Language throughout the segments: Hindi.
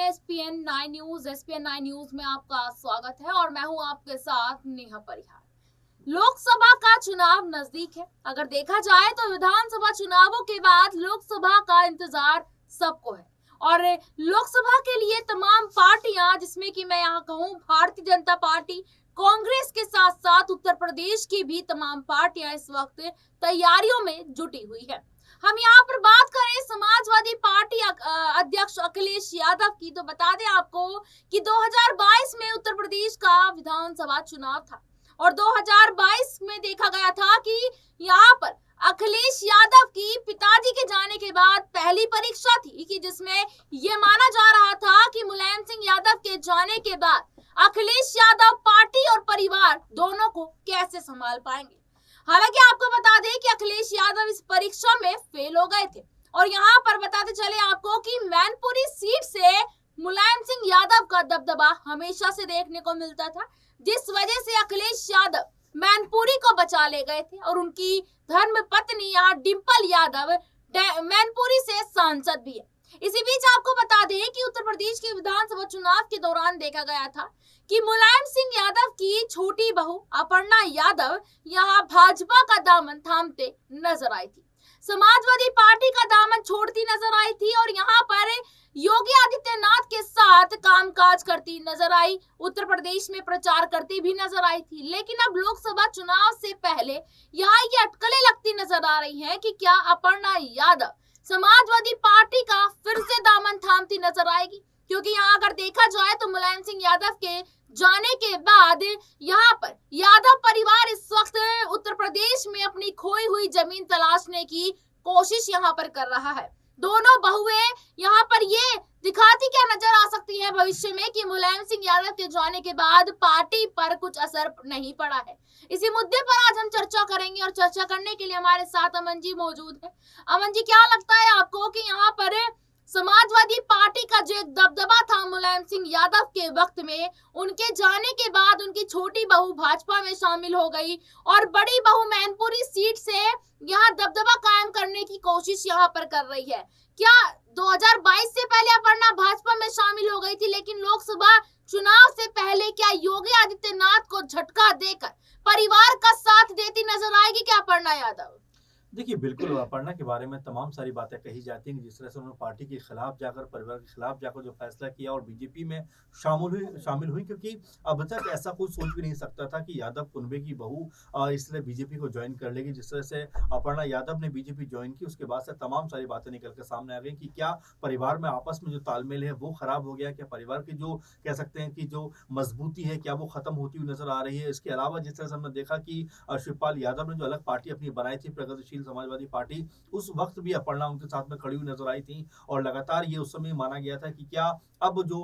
हैं एसपीएन 9 न्यूज। एसपीएन 9 न्यूज में आपका स्वागत है और मैं हूं आपके साथ नेहा परिहार। लोकसभा का चुनाव नजदीक है। अगर देखा जाए तो विधानसभा चुनावों के बाद लोकसभा का इंतजार सबको है और लोकसभा के लिए तमाम पार्टियां, जिसमें कि मैं यहाँ कहूँ भारतीय जनता पार्टी, कांग्रेस के साथ साथ उत्तर प्रदेश की भी तमाम पार्टियां इस वक्त तैयारियों में जुटी हुई है। हम यहाँ पर बात करें समाजवादी पार्टी अध्यक्ष अखिलेश यादव की, तो बता दें आपको कि 2022 में उत्तर प्रदेश का विधानसभा चुनाव था और 2022 में देखा गया था कि यहाँ पर अखिलेश यादव की पिताजी के जाने के बाद पहली परीक्षा थी कि जिसमें यह माना जा रहा था कि मुलायम सिंह यादव के जाने के बाद अखिलेश यादव पार्टी और परिवार दोनों को कैसे संभाल पाएंगे। हालांकि आपको बता दें कि अखिलेश यादव इस परीक्षा में फेल हो गए थे और यहाँ पर बताते चले आपको कि मैनपुरी सीट से मुलायम सिंह यादव का दबदबा हमेशा से देखने को मिलता था, जिस वजह से अखिलेश यादव मैनपुरी को बचा ले गए थे और उनकी धर्म पत्नी यहाँ डिंपल यादव मैनपुरी से सांसद भी है। इसी बीच आपको बता दें कि उत्तर प्रदेश के विधानसभा चुनाव के दौरान देखा गया था कि मुलायम सिंह यादव की छोटी बहू अपर्णा यादव यहाँ भाजपा का दामन थामते नजर आई थी, समाजवादी पार्टी का दामन छोड़ती नजर आई थी और यहाँ पर योगी आदित्यनाथ के साथ कामकाज करती नजर आई, उत्तर प्रदेश में प्रचार करती भी नजर आई थी। लेकिन अब लोकसभा चुनाव से पहले यहाँ ये अटकलें लगती नजर आ रही हैं कि क्या अपर्णा यादव समाजवादी पार्टी का फिर से दामन थामती नजर आएगी, क्योंकि यहाँ अगर देखा जाए तो मुलायम सिंह यादव के जाने के बाद यहाँ पर यादव परिवार इस वक्त उत्तर प्रदेश में अपनी खोई हुई जमीन तलाशने की कोशिश यहाँ पर कर रहा है। दोनों बहुएं यहाँ पर ये दिखाती क्या नजर आ सकती है भविष्य में कि मुलायम सिंह यादव के जाने के बाद पार्टी पर कुछ असर नहीं पड़ा है। इसी मुद्दे पर आज हम चर्चा करेंगे और चर्चा करने के लिए हमारे साथ अमन जी मौजूद है। अमन जी, क्या लगता है आपको कि यहाँ पर समाजवादी पार्टी का जो एक दबदबा था मुलायम सिंह यादव के वक्त में, उनके जाने के बाद उनकी छोटी बहू भाजपा में शामिल हो गई और बड़ी बहू मैनपुरी सीट से यहाँ दबदबा कायम करने की कोशिश यहाँ पर कर रही है? क्या 2022 से पहले अपर्णा भाजपा में शामिल हो गई थी, लेकिन लोकसभा चुनाव से पहले क्या योगी आदित्यनाथ को झटका देकर परिवार का साथ देती नजर आएगी क्या अपर्णा यादव? देखिए, बिल्कुल अपर्णा के बारे में तमाम सारी बातें कही जाती हैं, जिस तरह से उन्होंने पार्टी के खिलाफ जाकर, परिवार के खिलाफ जाकर जो फैसला किया और बीजेपी में शामिल हुई, क्योंकि अब तक ऐसा कोई सोच भी नहीं सकता था कि यादव कुनबे की बहू इस तरह बीजेपी को ज्वाइन कर लेगी। जिस तरह से अपर्णा यादव ने बीजेपी ज्वाइन की, उसके बाद से तमाम सारी बातें निकल के सामने आ गई कि क्या परिवार में आपस में जो तालमेल है वो खराब हो गया, क्या परिवार की जो कह सकते हैं कि जो मजबूती है क्या वो खत्म होती हुई नजर आ रही है। इसके अलावा जिस तरह से हमने देखा कि शिवपाल यादव ने जो अलग पार्टी अपनी बनाई थी, प्रगतिशील समाजवादी पार्टी, उस वक्त भी अपर्णा उनके साथ में खड़ी हुई नजर आई थी और लगातार ये उस समय माना गया था कि क्या अब जो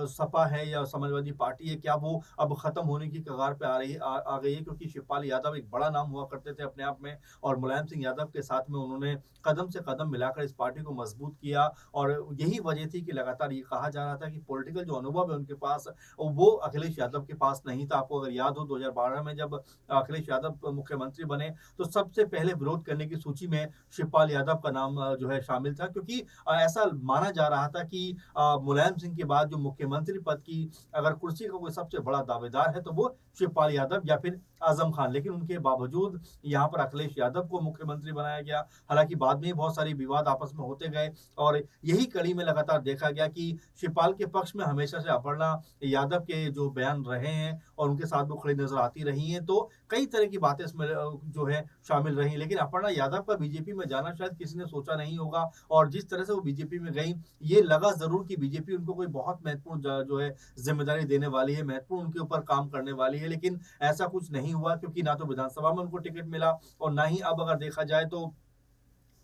सपा है या समाजवादी पार्टी है क्या वो अब खत्म होने की कगार पे आ गई है, क्योंकि शिवपाल यादव एक बड़ा नाम हुआ करते थे अपने आप में और मुलायम सिंह यादव के साथ में उन्होंने कदम से कदम मिलाकर इस पार्टी को मजबूत किया और यही वजह थी कि लगातार ये कहा जा रहा था कि पॉलिटिकल जो अनुभव है उनके पास वो अखिलेश यादव के पास नहीं था। आपको अगर याद हो 2012 में जब अखिलेश यादव मुख्यमंत्री बने तो सबसे पहले विरोध करने की सूची में शिवपाल यादव का नाम जो है शामिल था, क्योंकि ऐसा माना जा रहा था कि मुलायम सिंह के बाद जो मुख्यमंत्री पद की अगर कुर्सी का कोई सबसे बड़ा दावेदार है तो वो शिवपाल यादव या फिर आजम खान, लेकिन उनके बावजूद यहाँ पर अखिलेश यादव को मुख्यमंत्री बनाया गया। हालांकि बाद में बहुत सारे विवाद आपस में होते गए और यही कड़ी में लगातार देखा गया कि शिवपाल के पक्ष में हमेशा से अपर्णा यादव के जो बयान रहे हैं और उनके साथ वो खड़ी नजर आती रही हैं, तो कई तरह की बातें इसमें जो है शामिल रही। लेकिन अपर्णा यादव का बीजेपी में जाना शायद किसी ने सोचा नहीं होगा और जिस तरह से वो बीजेपी में गई, ये लगा जरूर कि बीजेपी उनको कोई बहुत महत्वपूर्ण जो है जिम्मेदारी देने वाली है, महत्वपूर्ण उनके ऊपर काम करने वाली है, लेकिन ऐसा कुछ नहीं हुआ, क्योंकि ना तो विधानसभा में उनको टिकट मिला और ना ही अब अगर देखा जाए तो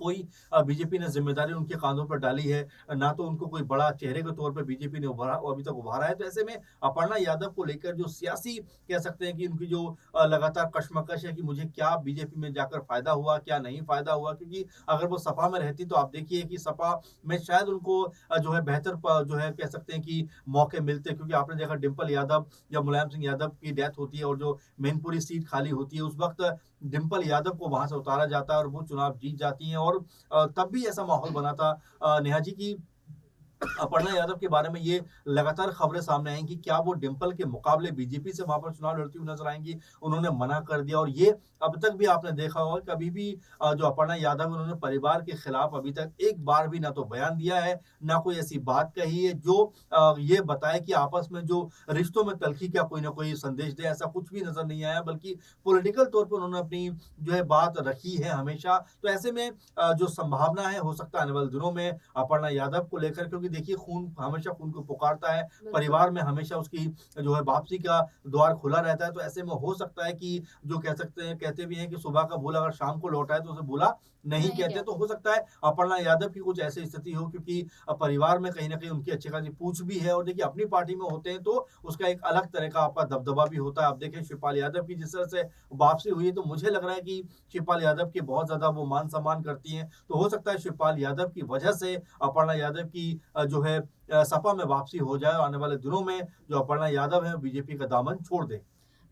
कोई बीजेपी ने जिम्मेदारी उनके कांधों पर डाली है, ना तो उनको कोई बड़ा चेहरे के तौर पर बीजेपी ने अभी तक उभारा है। तो ऐसे में अपर्णा यादव को लेकर जो सियासी कह सकते हैं कि उनकी जो लगातार कशमकश है कि मुझे क्या बीजेपी में जाकर फायदा हुआ क्या नहीं फायदा हुआ, क्योंकि अगर वो सपा में रहती तो आप देखिए कि सपा में शायद उनको जो है बेहतर जो है कह सकते हैं कि मौके मिलते, क्योंकि आपने देखा डिंपल यादव या मुलायम सिंह यादव की डेथ होती है और जो मैनपुरी सीट खाली होती है, उस वक्त डिंपल यादव को वहां से उतारा जाता है और वो चुनाव जीत जाती हैं और तब भी ऐसा माहौल बना था नेहा जी की अपर्णा यादव के बारे में ये लगातार खबरें सामने आई कि क्या वो डिंपल के मुकाबले बीजेपी से वहां पर चुनाव लड़ती हुई नजर आएंगी। उन्होंने मना कर दिया और ये अब तक भी आपने देखा होगा कभी भी जो अपर्णा यादव है, उन्होंने परिवार के खिलाफ अभी तक एक बार भी ना तो बयान दिया है, ना कोई ऐसी बात कही है जो ये बताए कि आपस में जो रिश्तों में तल्खी का कोई ना कोई संदेश दे। ऐसा कुछ भी नजर नहीं आया, बल्कि पॉलिटिकल तौर पर उन्होंने अपनी जो है बात रखी है हमेशा। तो ऐसे में जो संभावना है, हो सकता है आने वाले दिनों में अपर्णा यादव को लेकर, क्योंकि देखिए खून हमेशा खून को पुकारता है, परिवार में हमेशा उसकी जो है वापसी का द्वार खुला रहता है। तो ऐसे में हो सकता है कि जो कह सकते हैं, कहते भी हैं कि सुबह का भूला अगर शाम को लौटा है तो उसे भूला नहीं नहीं कहते। क्या तो हो सकता है अपर्णा यादव की कुछ ऐसी स्थिति हो, क्योंकि परिवार में कहीं ना कहीं उनकी अच्छी खासी पूछ भी है। और देखिए अपनी पार्टी में होते हैं तो उसका एक अलग तरह का आपका दबदबा भी होता है। आप देखें शिवपाल यादव की जिस तरह से वापसी हुई है, तो मुझे लग रहा है कि शिवपाल यादव की बहुत ज्यादा वो मान सम्मान करती हैं। तो हो सकता है शिवपाल यादव की वजह से अपर्णा यादव की जो है सपा में वापसी हो जाए और आने वाले दिनों में जो अपर्णा यादव है बीजेपी का दामन छोड़ दे।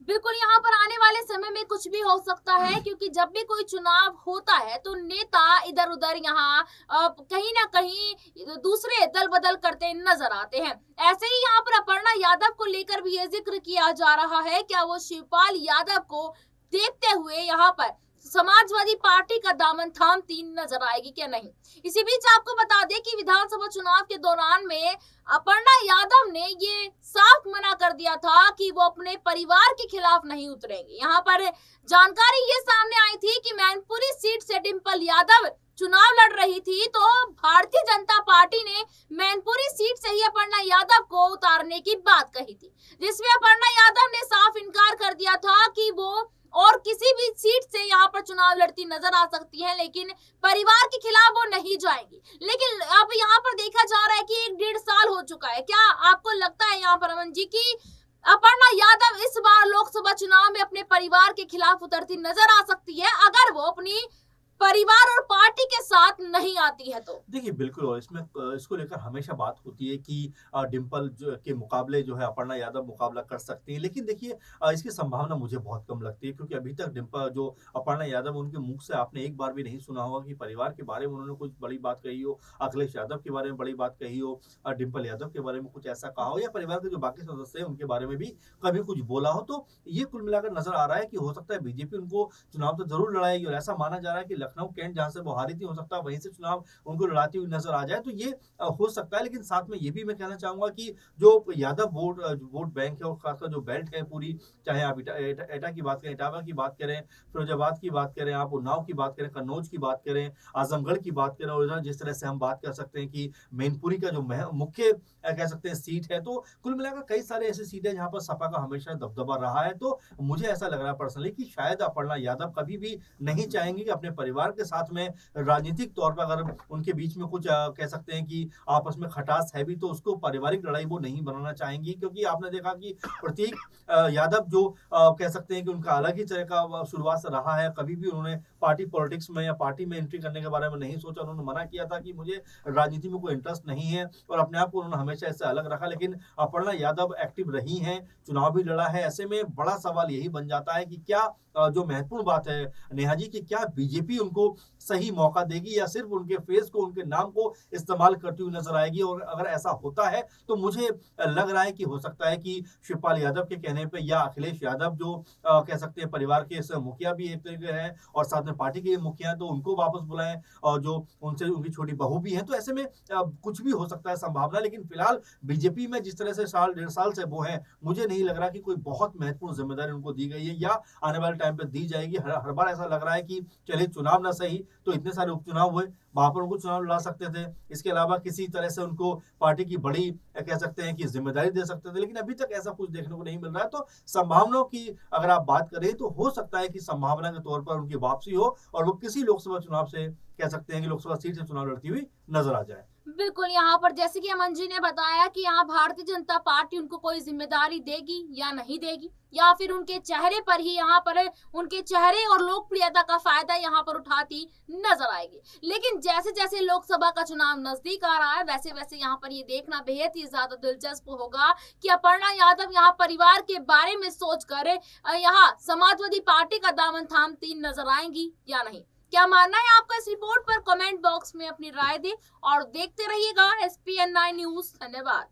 बिल्कुल, यहाँ पर आने वाले समय में कुछ भी हो सकता है, क्योंकि जब भी कोई चुनाव होता है तो नेता इधर-उधर यहाँ कहीं न कहीं दूसरे दल-बदल करते नजर आते हैं। ऐसे ही यहाँ पर अपर्णा यादव को लेकर भी ये जिक्र किया जा रहा है, क्या वो शिवपाल यादव को देखते हुए यहाँ पर समाजवादी पार्टी का दामन थामती नजर आएगी क्या नहीं। इसी बीच आपको बता दें कि विधानसभा चुनाव के दौरान में अपर्णा यादव ने ये साफ मना कर दिया था कि वो अपने परिवार के खिलाफ नहीं उतरेंगे। यहाँ पर जानकारी ये सामने आई थी कि मैनपुरी सीट से डिंपल यादव चुनाव लड़ रही थी, तो भारतीय जनता पार्टी ने मैनपुरी सीट से ही अपर्णा यादव को उतारने की बात कही थी, जिसमें अपर्णा यादव ने साफ इनकार कर दिया था कि वो और किसी भी सीट से यहाँ पर चुनाव लड़ती नजर आ सकती है, लेकिन परिवार के खिलाफ वो नहीं जाएंगी। लेकिन अब यहाँ पर देखा जा रहा है कि 1-1.5 साल हो चुका है। क्या आपको लगता है यहाँ पर अमन जी की अपर्णा यादव इस बार लोकसभा चुनाव में अपने परिवार के खिलाफ उतरती नजर आ सकती है, अगर वो अपनी परिवार और पार्टी के साथ नहीं आती है तो? देखिए बिल्कुल, और इसमें इसको लेकर हमेशा बात होती है कि डिंपल जो के मुकाबले जो है अपर्णा यादव मुकाबला कर सकती हैं। लेकिन देखिए इसकी संभावना मुझे बहुत कम लगती है, क्योंकि अभी तक डिंपल जो अपर्णा यादव, उनके मुख से आपने एक बार भी नहीं सुना होगा कि परिवार के बारे में उन्होंने कुछ बड़ी बात कही हो, अखिलेश यादव के बारे में बड़ी बात कही हो, डिंपल यादव के बारे में कुछ ऐसा कहा हो, या परिवार के जो बाकी सदस्य हैं उनके बारे में भी कभी कुछ बोला हो। तो ये कुल मिलाकर नजर आ रहा है कि हो सकता है बीजेपी उनको चुनाव तो जरूर लड़ाएगी, और ऐसा माना जा रहा है कि लखनऊ कैंट जहां से वो हारी थी, हो सकता है वहीं से चुनाव उनको लड़ाती हुई नजर आ जाए। तो ये हो सकता है। लेकिन साथ में ये भी मैं कहना चाहूंगा कि जो यादव वोट बैंक है और खासकर जो बेल्ट है पूरी, चाहे आप एटा की बात करें, इटावा की बात करें, फिरोजाबाद की बात करें, आप उन्नाव की बात करें, कन्नौज की बात करें, आजमगढ़ की बात करें, और इधर जिस तरह से हम बात कर सकते हैं कि मैनपुरी का जो मुख्य कह सकते हैं सीट है, तो कुल मिलाकर कई सारे ऐसे सीट है जहां पर सपा का हमेशा दबदबा रहा है। तो मुझे ऐसा लग रहा है पर्सनली कि शायद अपर्णा यादव कभी भी नहीं चाहेंगे कि अपने परिवार के साथ में राजनीतिक तौर पर अगर उनके बीच में कुछ कह सकते हैं कि आपस में खटास है भी, तो उसको पारिवारिक लड़ाई वो नहीं बनाना चाहेंगी। क्योंकि आपने देखा कि प्रतीक यादव जो कह सकते हैं कि उनका अलग ही तरह का शुरुआत से रहा है, कभी भी उन्होंने पार्टी पॉलिटिक्स में या पार्टी में एंट्री करने के बारे में नहीं सोचा। उन्होंने मना किया था कि मुझे राजनीति में कोई इंटरेस्ट नहीं है, और अपने आप को उन्होंने हमेशा इससे अलग रखा। लेकिन अपर्णा यादव एक्टिव रही हैं, चुनाव भी लड़ा है। ऐसे में बड़ा सवाल यही बन जाता है कि क्या जो महत्वपूर्ण बात है नेहा जी, की क्या बीजेपी उनको सही मौका देगी, या सिर्फ उनके फेस को, उनके नाम को इस्तेमाल करती हुई नजर आएगी। और अगर ऐसा होता है तो मुझे लग रहा है कि हो सकता है कि शिवपाल यादव के कहने पे, या अखिलेश यादव जो कह सकते हैं परिवार के मुखिया भी एक तरीके हैं और साथ में पार्टी के मुखिया हैं, तो उनको वापस बुलाएं, और जो उनसे उनकी छोटी बहू भी है। तो ऐसे में कुछ भी हो सकता है संभावना। लेकिन फिलहाल बीजेपी में जिस तरह से 1.5 साल से वो है, मुझे नहीं लग रहा कि कोई बहुत महत्वपूर्ण जिम्मेदारी उनको दी गई है या आने वाले टाइम पे दी जाएगी। हर बार ऐसा लग रहा है कि चलिए चुनाव ना सही तो इतने सारे उपचुनाव हुए, वहां पर उनको चुनाव लड़ा सकते थे। इसके अलावा किसी तरह से उनको पार्टी की बड़ी कह सकते हैं कि जिम्मेदारी दे सकते थे, लेकिन अभी तक ऐसा कुछ देखने को नहीं मिल रहा है। तो संभावनाओं की अगर आप बात करें तो हो सकता है कि संभावना के तौर पर उनकी वापसी हो और वो किसी लोकसभा चुनाव से कह सकते हैं कि लोकसभा सीट से चुनाव लड़ती हुई नजर आ जाए। बिल्कुल, यहाँ पर जैसे कि अमन जी ने बताया कि यहाँ भारतीय जनता पार्टी उनको कोई जिम्मेदारी देगी या नहीं देगी, या फिर उनके चेहरे पर ही यहाँ पर उनके चेहरे और लोकप्रियता का फायदा यहाँ पर उठाती नजर आएगी। लेकिन जैसे जैसे लोकसभा का चुनाव नजदीक आ रहा है, वैसे वैसे यहाँ पर ये देखना बेहद ही ज्यादा दिलचस्प होगा कि अपर्णा यादव यहाँ परिवार के बारे में सोचकर यहाँ समाजवादी पार्टी का दामन थामती नजर आएंगी या नहीं। क्या मानना है आपका इस रिपोर्ट पर? कमेंट बॉक्स में अपनी राय दें और देखते रहिएगा SPN9 न्यूज। धन्यवाद।